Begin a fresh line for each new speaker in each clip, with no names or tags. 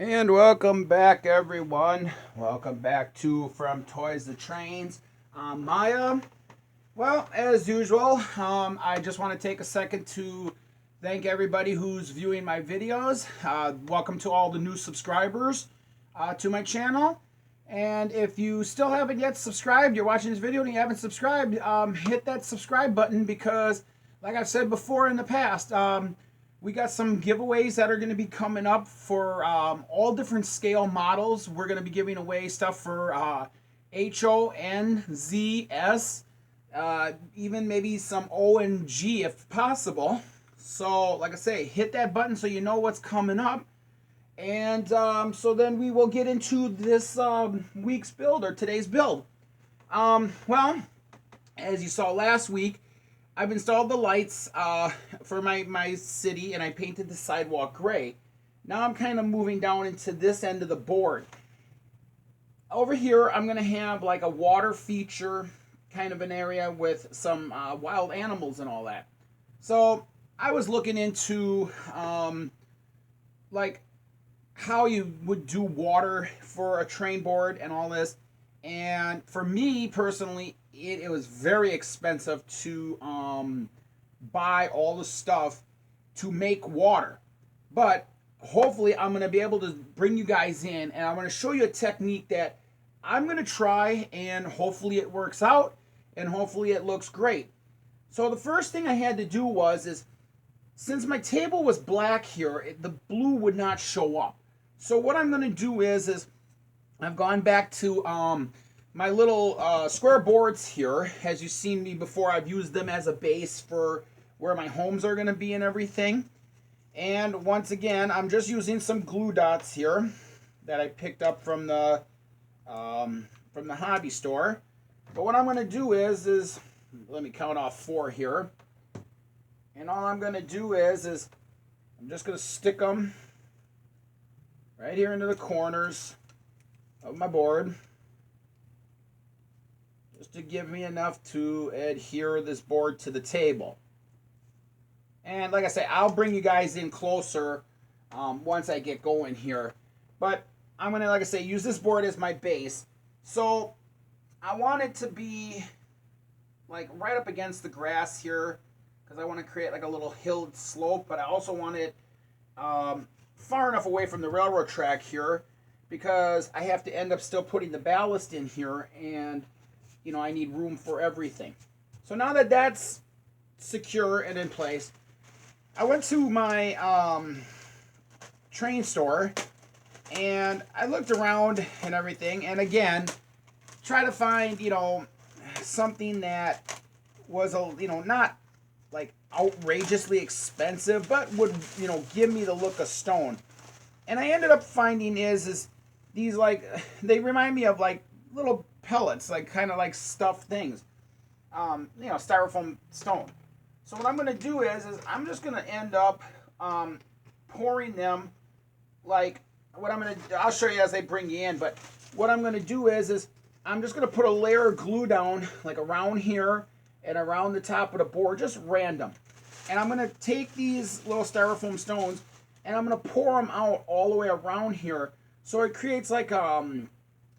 And welcome back, everyone. Welcome back to From Toys to Trains. Maya. Well, as usual, I just want to take a second to thank everybody who's viewing my videos. Welcome to all the new subscribers to my channel. And if you still haven't yet subscribed, you're watching this video and you haven't subscribed, hit that subscribe button because, like I've said before in the past, we got some giveaways that are going to be coming up for all different scale models. We're going to be giving away stuff for HONZS, even maybe some O and G if possible. So, like I say, hit that button so you know what's coming up. And so then we will get into this week's build, or today's build. Well, as you saw last week, I've installed the lights for my city, and I painted the sidewalk gray. Now I'm kind of moving down into this end of the board. Over here, I'm going to have like a water feature kind of an area with some wild animals and all that. So I was looking into like how you would do water for a train board and all this. And for me personally, it was very expensive to buy all the stuff to make water. But hopefully, I'm going to be able to bring you guys in and I'm going to show you a technique that I'm going to try, and hopefully it works out and hopefully it looks great. So the first thing I had to do was since my table was black here, the blue would not show up. So what I'm going to do is I've gone back to my little square boards here. As you've seen me before, I've used them as a base for where my homes are going to be and everything. And once again, I'm just using some glue dots here that I picked up from the hobby store. But what I'm going to do is let me count off 4 here. And all I'm going to do is I'm just going to stick them right here into the corners of my board, just to give me enough to adhere this board to the table. And like I say, I'll bring you guys in closer once I get going here. But I'm going to, like I say, use this board as my base. So I want it to be like right up against the grass here, because I want to create like a little hill slope, but I also want it far enough away from the railroad track here, because I have to end up still putting the ballast in here, and I need room for everything. So now that that's secure and in place, I went to my train store and I looked around and everything, and again try to find something that was not like outrageously expensive, but would give me the look of stone. And I ended up finding is these, like, they remind me of like little pellets, like kind of like stuffed things, styrofoam stone. So what I'm going to do is I'm just going to end up pouring them, like what I'm going to, I'll show you as I bring you in, but what I'm going to do is I'm just going to put a layer of glue down like around here and around the top of the board, just random. And I'm going to take these little styrofoam stones and I'm going to pour them out all the way around here, so it creates like a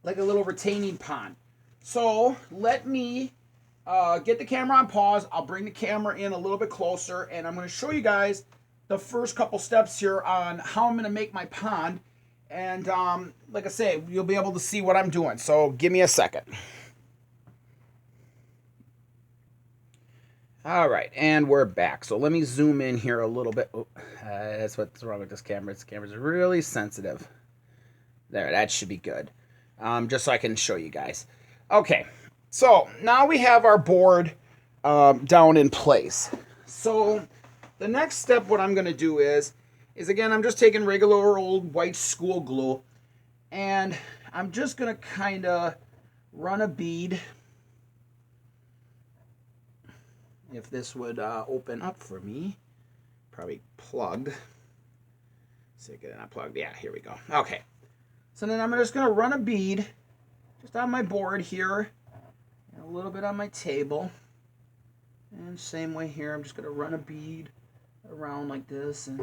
little retaining pond. So let me get the camera on pause. I'll bring the camera in a little bit closer, and I'm going to show you guys the first couple steps here on how I'm going to make my pond. And like I say, you'll be able to see what I'm doing. So give me a second. All right, and we're back. So let me zoom in here a little bit. Oh, that's what's wrong with this camera. This camera's really sensitive. There, that should be good. Just so I can show you guys. Okay, so now we have our board down in place. So the next step, what I'm going to do is again, I'm just taking regular old white school glue, and I'm just going to kind of run a bead. If this would open up for me, probably plugged. See, get it unplugged. Yeah, here we go. Okay. So then I'm just going to run a bead just on my board here, and a little bit on my table. And same way here, I'm just going to run a bead around like this, and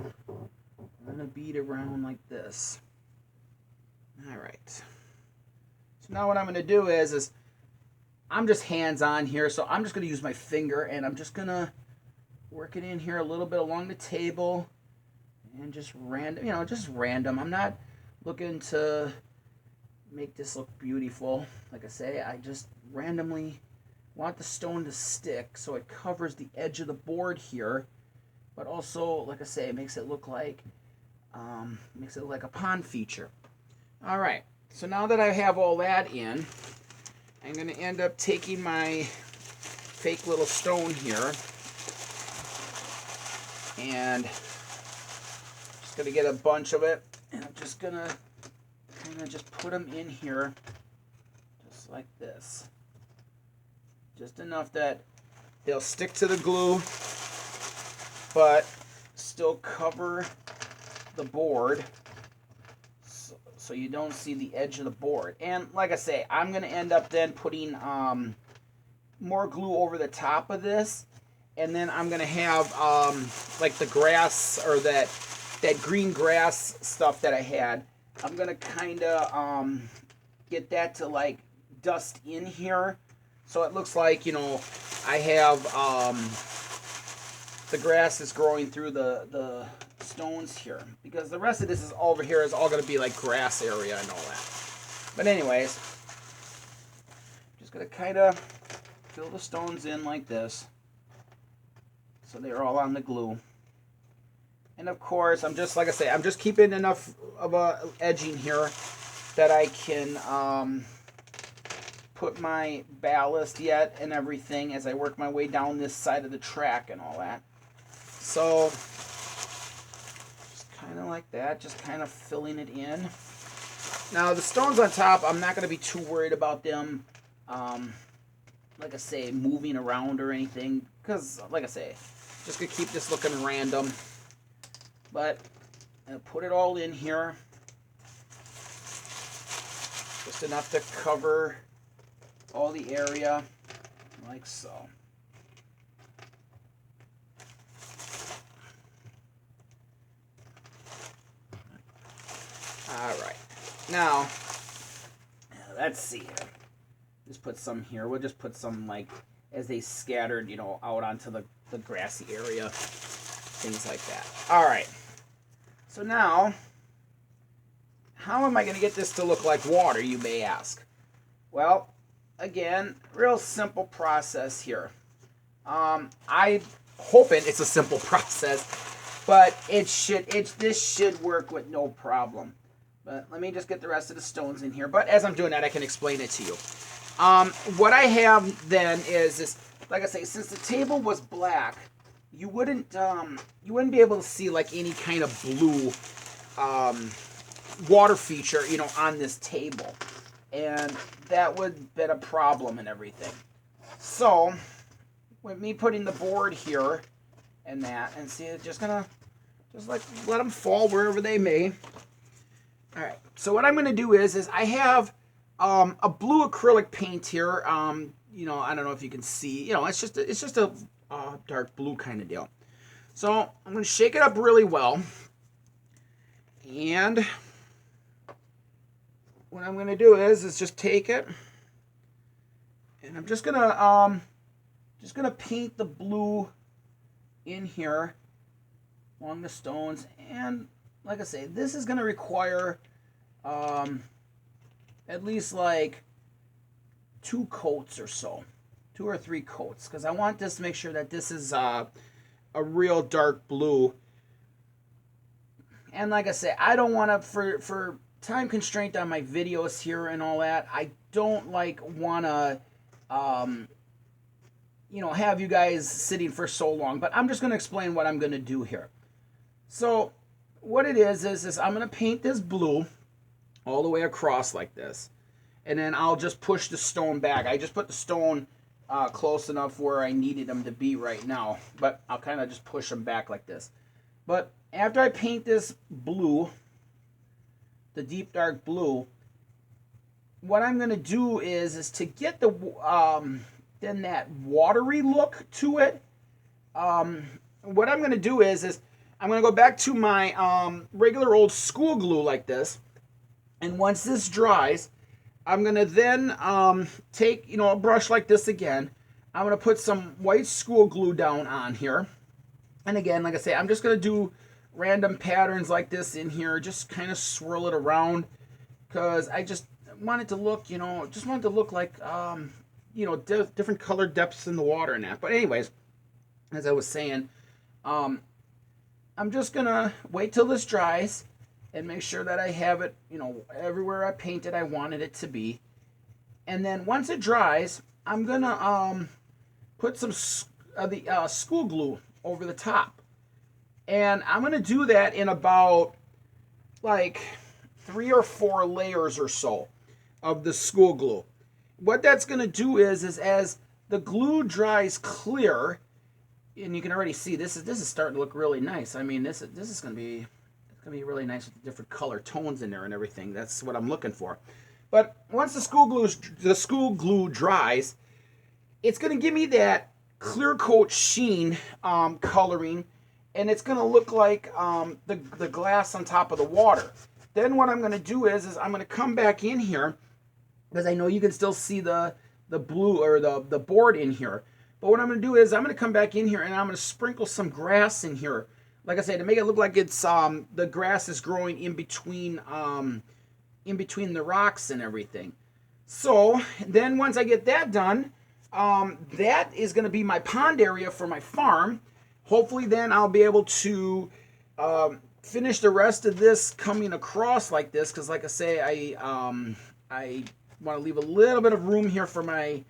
run a bead around like this. All right. So now what I'm going to do is I'm just hands-on here, so I'm just going to use my finger, and I'm just going to work it in here a little bit along the table, and just random, just random. I'm not looking to make this look beautiful. Like I say, I just randomly want the stone to stick so it covers the edge of the board here, but also, like I say, it makes it look like a pond feature. All right, so now that I have all that in, I'm going to end up taking my fake little stone here and just going to get a bunch of it, and I'm just going to kind of just put them in here just like this. Just enough that they'll stick to the glue, but still cover the board so you don't see the edge of the board. And like I say, I'm going to end up then putting more glue over the top of this, and then I'm going to have like the grass, or that green grass stuff that I had. I'm going to kind of get that to like dust in here, so it looks like, I have the grass is growing through the stones here, because the rest of this is over here is all going to be like grass area and all that. But anyways, just going to kind of fill the stones in like this so they're all on the glue. And of course, I'm just, like I say, I'm just keeping enough of a edging here that I can put my ballast yet and everything as I work my way down this side of the track and all that. So just kind of like that, just kind of filling it in. Now the stones on top, I'm not going to be too worried about them, like I say, moving around or anything, because like I say, just going to keep this looking random. But I'll put it all in here, just enough to cover all the area, like so. All right, now let's see here. Just put some here. We'll just put some like as they scattered, out onto the grassy area, things like that. All right. So now, how am I going to get this to look like water, you may ask? Well, again, real simple process here. I'm hoping it's a simple process, but this should work with no problem. But let me just get the rest of the stones in here. But as I'm doing that, I can explain it to you. What I have then is like I say, since the table was black, you wouldn't be able to see like any kind of blue water feature, on this table, and that would have been a problem and everything. So with me putting the board here and that, and see, it's just like let them fall wherever they may. All right. So what I'm gonna do is I have a blue acrylic paint here. I don't know if you can see. It's just a dark blue kind of deal. So I'm going to shake it up really well, and what I'm going to do is just take it, and I'm just going to paint the blue in here along the stones. And like I say, this is going to require at least like 2 coats or so. 2 or 3 coats, because I want this to make sure that this is a real dark blue. And like I say, I don't want to, for time constraint on my videos here and all that, I don't want to have you guys sitting for so long. But I'm just going to explain what I'm going to do here. So what it is I'm going to paint this blue all the way across like this, and then I'll just push the stone back. I just put the stone close enough where I needed them to be right now, but I'll kind of just push them back like this. But after I paint this blue, the deep dark blue, what I'm going to do is to get the then that watery look to it. What I'm going to do is I'm going to go back to my regular old school glue like this, And once this dries, I'm going to then take, a brush like this again. I'm going to put some white school glue down on here. And again, like I say, I'm just going to do random patterns like this in here. Just kind of swirl it around because I just want it to look, just want it to look like, different color depths in the water and that. But anyways, as I was saying, I'm just going to wait till this dries and make sure that I have it, everywhere I painted I wanted it to be. And then once it dries, I'm going to put some the school glue over the top. And I'm going to do that in about like 3 or 4 layers or so of the school glue. What that's going to do is as the glue dries clear, and you can already see this is starting to look really nice. I mean, this is going to be really nice with the different color tones in there and everything. That's what I'm looking for. But once the school glue dries, it's going to give me that clear coat sheen coloring, and it's going to look like the glass on top of the water. Then what I'm going to do is I'm going to come back in here, because I know you can still see the blue or the board in here. But what I'm going to do is I'm going to come back in here and I'm going to sprinkle some grass in here. Like I said, to make it look like it's the grass is growing in between the rocks and everything. So then once I get that done, that is going to be my pond area for my farm. Hopefully then I'll be able to finish the rest of this coming across like this, because like I say, I want to leave a little bit of room here for my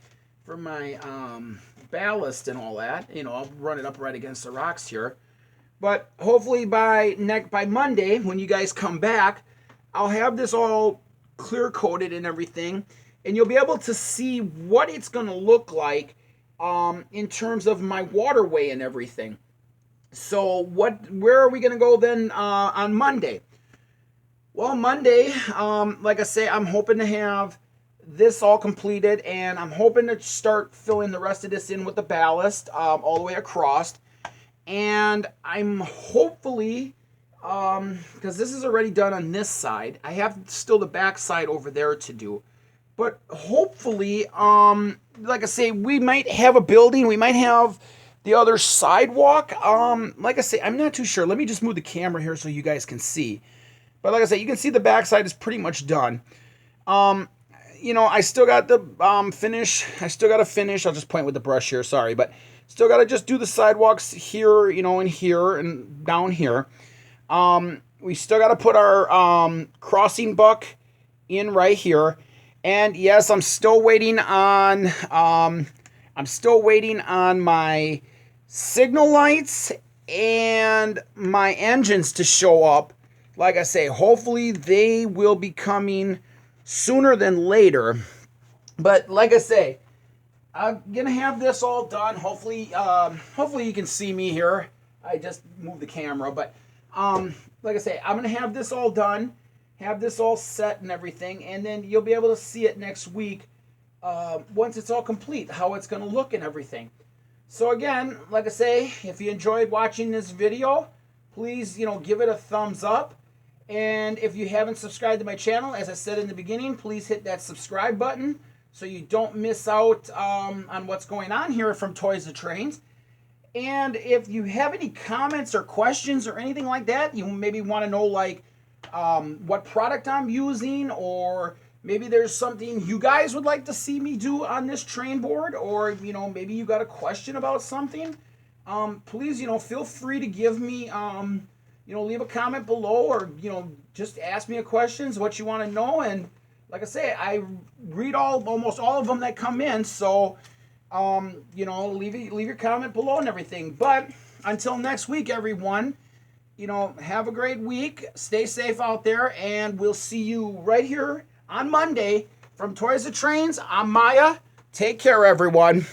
ballast and all that. I'll run it up right against the rocks here. But hopefully by Monday, when you guys come back, I'll have this all clear coated and everything, and you'll be able to see what it's going to look like in terms of my waterway and everything. So where are we going to go then on Monday? Well, Monday, like I say, I'm hoping to have this all completed, and I'm hoping to start filling the rest of this in with the ballast all the way across. And I'm hopefully, because this is already done on this side, I have still the back side over there to do. But hopefully, like I say, we might have a building. We might have the other sidewalk. Like I say, I'm not too sure. Let me just move the camera here so you guys can see. But like I say, you can see the back side is pretty much done. I still got the finish. I still got to finish. I'll just point with the brush here. Sorry, but still got to just do the sidewalks here, and here and down here. We still got to put our crossing buck in right here. And yes, I'm still waiting on my signal lights and my engines to show up. Like I say, hopefully they will be coming sooner than later. But like I say, I'm gonna have this all done. Hopefully you can see me here. I just moved the camera, but like I say, I'm gonna have this all done, have this all set and everything, and then you'll be able to see it next week once it's all complete, how it's gonna look and everything. So again, like I say, if you enjoyed watching this video, please give it a thumbs up. And if you haven't subscribed to my channel, as I said in the beginning, please hit that subscribe button so you don't miss out on what's going on here from Toys to Trains. And if you have any comments or questions or anything like that, you maybe want to know like what product I'm using, or maybe there's something you guys would like to see me do on this train board, or maybe you got a question about something, please feel free to give me leave a comment below, or just ask me a questions what you want to know. And like I say, I read almost all of them that come in, so leave your comment below and everything. But until next week, everyone, have a great week, stay safe out there, and we'll see you right here on Monday from Toys to Trains. I'm Maya. Take care, everyone.